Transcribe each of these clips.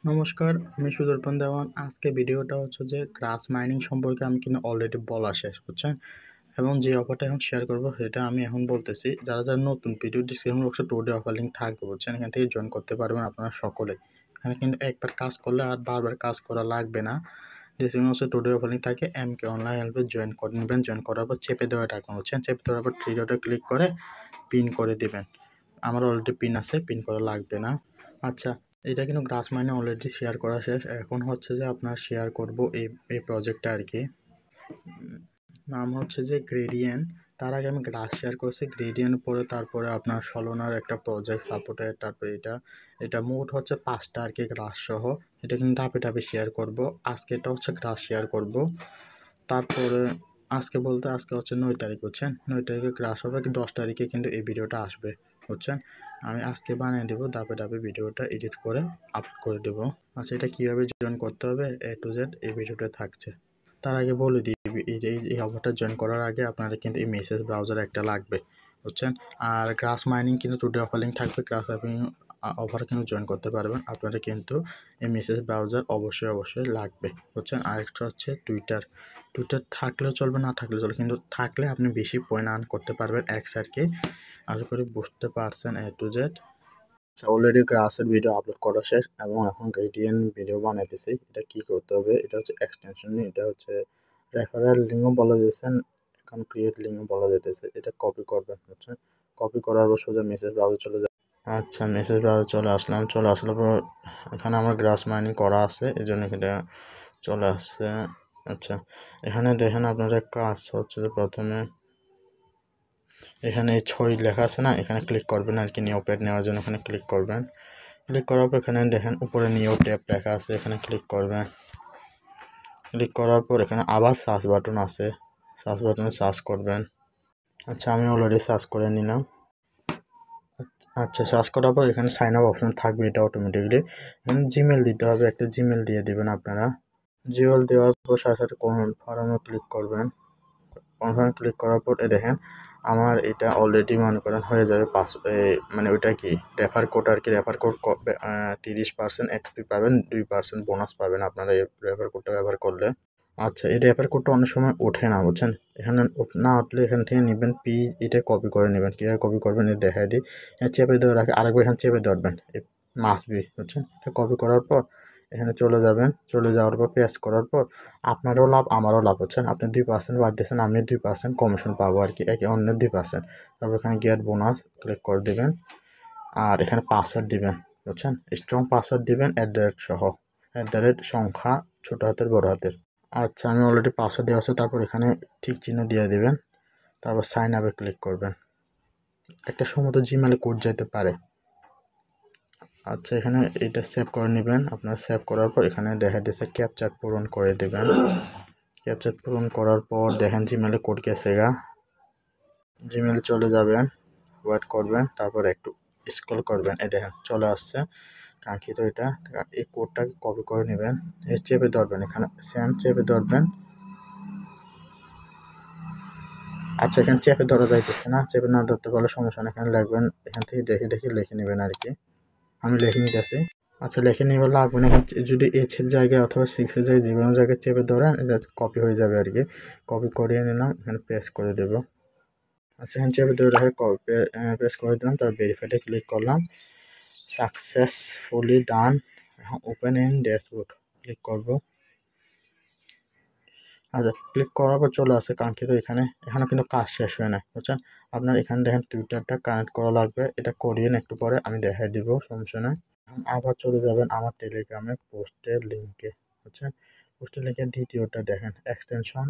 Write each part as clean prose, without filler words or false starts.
নমস্কার, আমি সুদর্পণ দেওয়ান। আজকে ভিডিওটা হচ্ছে যে গ্রাস মাইনিং সম্পর্কে আমি কিন্তু অলরেডি বলা শেষ, বুঝছেন? এবং যে অফারটা এখন শেয়ার করব সেটা আমি এখন বলতেছি। যারা নতুন ভিডিও ডিসক্রিপশন বক্সে টুডে অফার লিঙ্ক থাকবে, বুঝছেন? এখান থেকে জয়েন করতে পারবেন আপনারা সকলে। এখানে কিন্তু একবার কাজ করলে আর বারবার কাজ করা লাগবে না। ডিসক্রিপশন বক্সে টুডে অফার লিঙ্ক থাকে, এমকে অনলাইন হেল্পে জয়েন করে নেবেন। জয়েন করার পর চেপে দেওয়া রাখবেন, বুঝছেন? চেপে দেওয়ার পর থ্রি ডটে ক্লিক করে পিন করে দেবেন। আমার অলরেডি পিন আছে, পিন করা লাগবে না। আচ্ছা, এটা কিন্তু গ্রাস মাইনে অলরেডি শেয়ার করা শেষ। এখন হচ্ছে যে আপনার শেয়ার করব এই প্রজেক্টটা আর কি। নাম হচ্ছে যে গ্রেডিয়েন্ট। তার আগে আমি গ্রাস শেয়ার করছি, গ্রেডিয়েন্ট পরে তারপরে আপনার সলোনার একটা প্রজেক্ট সাপোর্টের, তারপরে এটা মোট হচ্ছে 5টা আর কি গ্রাস সহ। এটা কিন্তু ধাপে ধাপে শেয়ার করব। আজকে এটা হচ্ছে গ্রাস শেয়ার করব। তারপরে আজকে হচ্ছে 9 তারিখ, বুঝছেন? 9 তারিখে গ্রাস হবে, 10 তারিখে কিন্তু এই ভিডিওটা আসবে, বুঝছেন? আমি আজকে বানিয়ে দেবো, ধাপে ধাপে ভিডিওটা এডিট করে আপলোড করে দেবো। আচ্ছা, এটা কীভাবে জয়েন করতে হবে A to Z এই ভিডিওটা থাকছে। তার আগে বলে দিই, এই অফারটা জয়েন করার আগে আপনারা কিন্তু এই মেসেজ ব্রাউজার একটা লাগবে, বুঝছেন? আর গ্রাস মাইনিং কিন্তু টুডে অফার লিঙ্ক থাকবে, গ্রাস অফার কিন্তু জয়েন করতে পারবেন। আপনারা কিন্তু এই মেসেজ ব্রাউজার অবশ্যই লাগবে, বুঝছেন? আরেকটা হচ্ছে টুইটার থাকলেও চলবে, না থাকলেও চলবে, কিন্তু থাকলে আপনি বেশি পয়েন্ট আর্ন করতে পারবেন একসাথে। আশা করি বুঝতে পারছেন A to Z। অলরেডি গ্রাসের ভিডিও আপলোড করা শেষ এবং এখন গ্রেডিয়েন্ট ভিডিও বানাইতেছি। এটা কি করতে হবে, এটা হচ্ছে এক্সটেনশন, এটা হচ্ছে রেফারেল লিঙ্কও বলা যাচ্ছেন, এখন ক্রিয়েট লিঙ্কও বলা যেতেছে। এটা কপি করবেন, বুঝছেন? কপি করার পর সোজা মেসেজ ব্রাউজার চলে যাবে। আচ্ছা, মেসেজ ব্রাউজার চলে আসলার পর এখানে আমার গ্রাস মাইনিং করা আছে, এই জন্য এটা চলে আসছে। আচ্ছা, এখানে দেখেন আপনারা কাজ হচ্ছে যে প্রথমে এখানে 6 লেখা আছে না, এখানে ক্লিক করবেন আর কি। নিউ পেড নেওয়ার জন্য এখানে ক্লিক করবেন। ক্লিক করার পর এখানে দেখেন উপরে নিউ ট্যাব লেখা আছে, এখানে ক্লিক করবেন। ক্লিক করার পর এখানে আবার সার্চ বাটন আছে, সার্চ বাটনে সার্চ করবেন। আচ্ছা, আমি অলরেডি সার্চ করে নিলাম। আচ্ছা, সার্চ করার পর এখানে সাইন আপ অপশন থাকবে, এটা অটোমেটিকলি। এখানে জিমেল দিতে হবে, একটা জিমেল দিয়ে দিবেন আপনারা। জিমেল দেওয়ার পর সাথে কনফার্মে ক্লিক করবেন। কনফার্ম ক্লিক করার পর দেখেন আমার এটা অলরেডি মনে করেন হয়ে যাবে মানে ওইটা কি রেফার কোড আর কি। রেফার কোড 30% এক্সপি পাবেন, 2% বোনাস পাবেন আপনারা এই রেফার কোডটা ব্যবহার করলে। আচ্ছা, এই রেফার কোডটা অনেক সময় ওঠে না, বুঝছেন? এখানে না উঠলে এখান থেকে নেবেন এটা কপি করে নেবেন। কীভাবে কপি করবেন এটা দেখাই দিই। চেপে দেওয়া রাখে, আরেকবার এখানে চেপে ধরবেন, মাস্ট বি, বুঝছেন? এটা কপি করার পর এখানে চলে যাবেন। চলে যাওয়ার পর পেস্ট করার পর আপনারও লাভ আমারও লাভ, হচ্ছেন? আপনি 2% বাদ দিয়েছেন, আমি 2% কমিশন পাবো আর কি, একে অন্যের 2%। তারপর এখানে গেট বোনাস ক্লিক করে দেবেন আর এখানে পাসওয়ার্ড দিবেন, বুঝছেন? স্ট্রং পাসওয়ার্ড দিবেন সহ, সংখ্যা ছোটো হাতের বড় হাতের। আচ্ছা, আমি অলরেডি পাসওয়ার্ড দেওয়া আছে। তারপর এখানে ঠিক চিহ্ন দিয়ে দেবেন, তারপর সাইন আপে ক্লিক করবেন। একটা সময় তো জিমেলে কোড যেতে পারে। আচ্ছা, এখানে এটা সেভ করে নেবেন। আপনারা সেভ করার পর এখানে দেখা দিচ্ছে ক্যাপচা পূরণ করে দেবেন। ক্যাপচা পূরণ করার পর দেখেন জিমেলে কোড গেছে গা। জিমেলে চলে যাবেন, ওয়েট করবেন, তারপর একটু স্ক্রল করবেন, এই দেখেন চলে আসছে কাঙ্ক্ষিত এটা। এই কোডটাকে কপি করে নেবেন, চেপে ধরবেন, এখানে সেম চেপে ধরবেন। আচ্ছা, এখানে চেপে ধরা যাইতেছে না, চেপে না ধরতে পারলে সমস্যা না, এখানে লিখবেন, এখান থেকে দেখে লিখে নেবেন আর কি। আমি লিখে নিতেছি। আচ্ছা, লিখে নিয়ে লাগবে না, এখানে যদি এইচের জায়গায় অথবা 6-এর জায়গায় যে কোনো জায়গায় চেপে ধরেন, এটা কপি হয়ে যাবে আর কি। কপি করিয়ে নিলাম, এখানে পেস্ট করে দেবো। আচ্ছা, এখানে চেপে ধরে রেখে পেস্ট করে দিলাম, তারপর ভেরিফাইতে ক্লিক করলাম। সাকসেসফুলি ডান। এখন ওপেন ইন ড্যাশবোর্ড ক্লিক করব। আচ্ছা, ক্লিক করার পর চলে আসে কাঙ্ক্ষিত এখানে কিন্তু কাজ শেষ হয় না, বুঝছেন? আপনার এখানে দেখেন টুইটারটা কানেক্ট করা লাগবে, এটা করিয়ে একটু পরে আমি দেখাই দিব, সমস্যা নাই। আবার চলে যাবেন আমার টেলিগ্রামে পোস্টের লিঙ্কে, বুঝছেন? পোস্টের লিঙ্কে দ্বিতীয়টা দেখেন এক্সটেনশন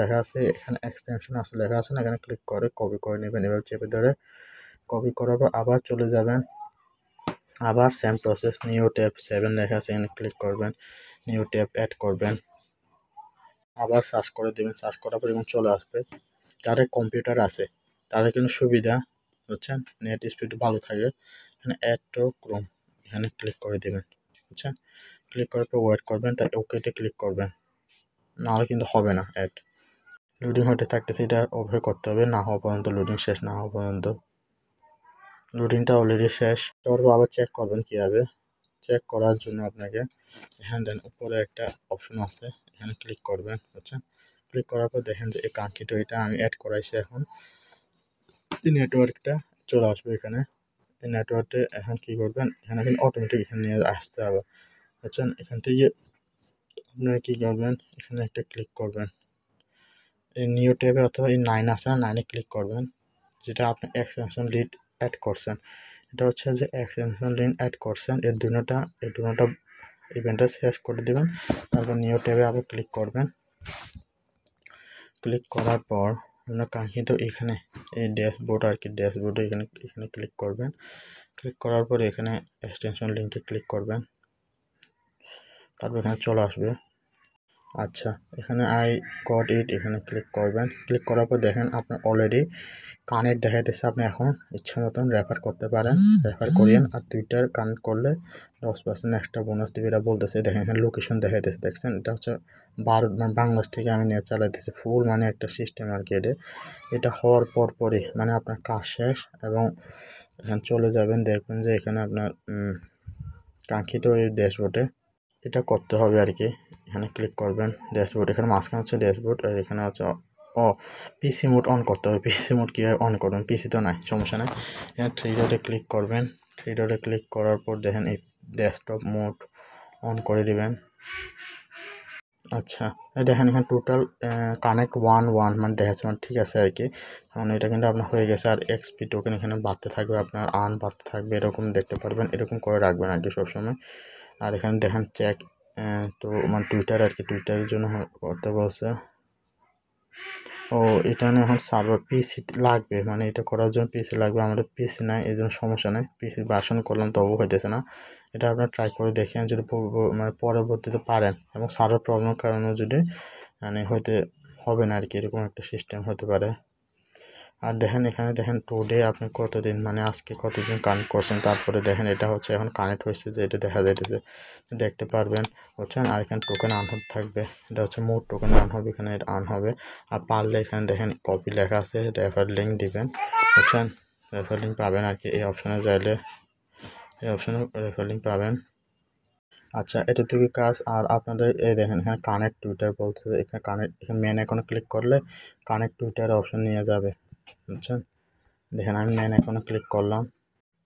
লেখা আছে, এখানে এক্সটেনশন আছে লেখা আছে না, এখানে ক্লিক করে কপি করে নেবেন। এবার চেপে ধরে কপি করার পর আবার চলে যাবেন, আবার সেম প্রসেস, নিউ ট্যাব 7 লেখা আছে, এখানে ক্লিক করবেন, নিউ ট্যাব অ্যাড করবেন, আবার সার্চ করে দেবেন। সার্চ করার পর এবং চলে আসবে। যাদের কম্পিউটার আছে তাদের কিন্তু সুবিধা, বুঝছেন? নেট স্পিড ভালো থাকে। এখানে অ্যাড টু ক্রোম, এখানে ক্লিক করে দেবেন, বুঝছেন? ক্লিক করার পর ওয়েট করবেন, তাই ওকেতে ক্লিক করবেন, নাহলে কিন্তু হবে না অ্যাড। লোডিং হতে থাকতেছে, এটা অপেক্ষা করতে হবে না হওয়া পর্যন্ত, লোডিং শেষ না হওয়া পর্যন্ত। লোডিংটা অলরেডি শেষ। তারপর আবার চেক করবেন কীভাবে। চেক করার জন্য আপনাকে এখানে দেন উপরে একটা অপশন আছে, এখানে ক্লিক করবেন, বুঝছেন। ক্লিক করার পর দেখেন যে এই কাঙ্ক্ষিত এটা আমি অ্যাড করাইছি। এখন এই নেটওয়ার্কটা চলে আসবে এখানে। এই নেটওয়ার্কে এখন কী করবেন, এখানে কিন্তু অটোমেটিক এখানে নিয়ে আসতে হবে, বুঝছেন। এখান থেকে আপনারা কী করবেন, এখানে একটা ক্লিক করবেন, এই নিউ ট্যাবে অথবা এই 9 আছে না, 9-এ ক্লিক করবেন, যেটা আপনি এক্সটেনশন লিড অ্যাড করছেন। এটা হচ্ছে যে এক্সটেনশন লিড অ্যাড করছেন, এই দুটোটা ইভেন্টটা শেষ করে দেবেন। তারপর নিউ ট্যাবে আবার ক্লিক করবেন। ক্লিক করার পর আপনার কাঙ্ক্ষিত এখানে এই ড্যাশবোর্ড আর কি, ড্যাশবোর্ডে এখানে ক্লিক করবেন। ক্লিক করার পর এখানে এক্সটেনশন লিঙ্কে ক্লিক করবেন, তারপর এখানে চলে আসবে। আচ্ছা, এখানে আই গট ইট, এখানে ক্লিক করবেন। ক্লিক করার পর দেখেন আপনার অলরেডি কানেক্ট দেখা যাচ্ছে। আপনি এখন ইচ্ছা মতন রেফার করতে পারেন, রেফার করিয়েন। আর টুইটার কানেক্ট করলে 10% এক্সট্রা বোনাস দেবে, এটা বলতেছে। দেখেন এখানে লোকেশন দেখা যাচ্ছে, দেখছেন। এটা হচ্ছে ভারত মানে বাংলাদেশ থেকে আমি নেট চালাইতেছি, ফুল মানে একটা সিস্টেম আর কি। এটা হওয়ার পরই মানে আপনার কাজ শেষ এবং এখানে চলে যাবেন, দেখবেন যে এখানে আপনার কাঙ্ক্ষিত এই ড্যাশবোর্ডে এটা করতে হবে আর কি। এখানে ক্লিক করবেন, ড্যাশবোর্ড, এখানে মাঝখানে হচ্ছে ড্যাশবোর্ড, আর এখানে হচ্ছে পিসি মোড অন করতে হবে। পিসি মোড কীভাবে অন করবেন, পিসি তো নাই, সমস্যা নাই। এখানে 3 ডটে ক্লিক করবেন। 3 ডটে ক্লিক করার পর দেখেন এই ডেস্কটপ মোড অন করে দিবেন। আচ্ছা, দেখেন এখানে টোটাল কানেক্ট 1 মানে দেখাচ্ছে, মানে ঠিক আছে আর কি। কারণ এটা কিন্তু আপনার হয়ে গেছে। আর এক্সপি টোকেন এখানে বাড়তে থাকবে, আপনার আর্ন বাড়তে থাকবে, এরকম দেখতে পারবেন। এরকম করে রাখবেন আর কি সবসময়। আর এখানে দেখেন চেক, তো মানে টুইটার আর কি, টুইটারের জন্য করতে বলছে। ও এখানে এখন সার্ভার পিসি লাগবে, মানে এটা করার জন্য পিসি লাগবে। আমাদের পিসি নাই, এই জন্য সমস্যা নেই। পিসির ভার্সন করলাম তবু হইতেছে না। এটা আপনারা ট্রাই করে দেখেন, যদি মানে পরবর্তীতে পারেন, এবং সার্ভার প্রবলেমের কারণে যদি মানে হয়তো হবে না আর কি, এরকম একটা সিস্টেম হতে পারে। আর দেখেন এখানে দেখেন টুডে আপনি কতদিন মানে আজকে কতদিন কানেক্ট করছেন, তারপরে দেখেন এটা হচ্ছে এখন কানেক্ট হয়েছে, যে এটা দেখা যাইতেছে, দেখতে পারবেন, বুঝছেন। আর এখানে টোকেন আর্ন হতে থাকবে, এটা হচ্ছে মোট টোকেন আর্ন হবে, এখানে আর্ন হবে। আর পারলে এখানে দেখেন কপি লেখা আছে, রেফার লিঙ্ক দিবেন, বুঝছেন। রেফার লিঙ্ক পাবেন আর কি, এই অপশানে যাইলে এই অপশানে রেফার লিঙ্ক পাবেন। আচ্ছা, এতটুকু কাজ। আর আপনাদের এই দেখেন এখানে কানেক্ট টুইটার বলছে, এখানে কানেক্ট, এখানে মেন আইকনে ক্লিক করলে কানেক্ট টুইটার অপশন নিয়ে যাবে, বুঝছেন। দেখেন আমি মেন আইকনে ক্লিক করলাম।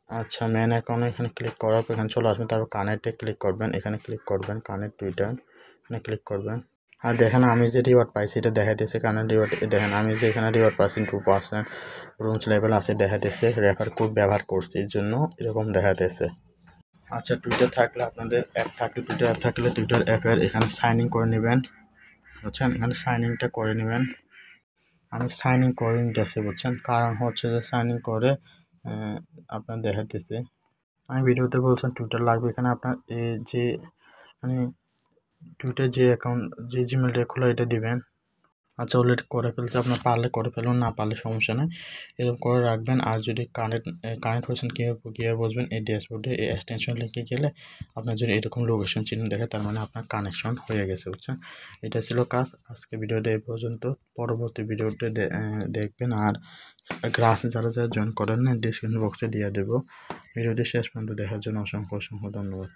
আচ্ছা, মেন আইকনে এখানে ক্লিক করার পর এখানে চলে আসবেন, তারপর কানেক্টে ক্লিক করবেন, এখানে ক্লিক করবেন, কানেক্ট টুইটার, এখানে ক্লিক করবেন। আর দেখেন আমি যে রিওয়ার্ড পাইছি এটা দেখা দিয়েছে, কানেক্ট রিওয়ার্ড। দেখেন আমি যে এখানে রিওয়ার্ড পাচ্ছি 2% রুমস লেভেল আছে দেখা দিয়েছে, রেফার কোড ব্যবহার করছি, এর জন্য এরকম দেখা দিয়েছে। আচ্ছা, টুইটার থাকলে আপনাদের অ্যাপ থাকলে, টুইটার অ্যাপ থাকলে টুইটার অ্যাপের এখানে সাইন ইন করে নেবেন, বুঝছেন। এখানে সাইন ইনটা করে নেবেন। আমি সাইন ইন করে নিতেছি, বুঝছেন। কারণ হচ্ছে যে সাইন ইন করে আপনার দেখাতেছে। আমি ভিডিওতে বলছেন টুইটার লাগবে, এখানে আপনার এই যে মানে টুইটার যে অ্যাকাউন্ট, যে জিমেলটা খোলা এটা দিবেন। আচ্ছা, অলরেডি করে ফেলছে, আপনার পারলে করে ফেলুন, না পারলে সমস্যা নেই, এরকম করে রাখবেন। আর যদি কানেক্ট হয়েছেন কীভাবে বুঝবেন, এই ড্যাশবোর্ডে এই এক্সটেনশন লিখে গেলে আপনার যদি এরকম লোকেশন চিহ্ন দেখে, তার মানে আপনার কানেকশন হয়ে গেছে, বুঝছেন। এটা ছিল কাজ। আজকে ভিডিওটা এই পর্যন্ত, পরবর্তী ভিডিওতে দেখবেন। আর গ্রাসে যারা জয়েন করেন না, ডিসক্রিপশন বক্সে দিয়ে দেবো। ভিডিওটি শেষ পর্যন্ত দেখার জন্য অসংখ্য ধন্যবাদ।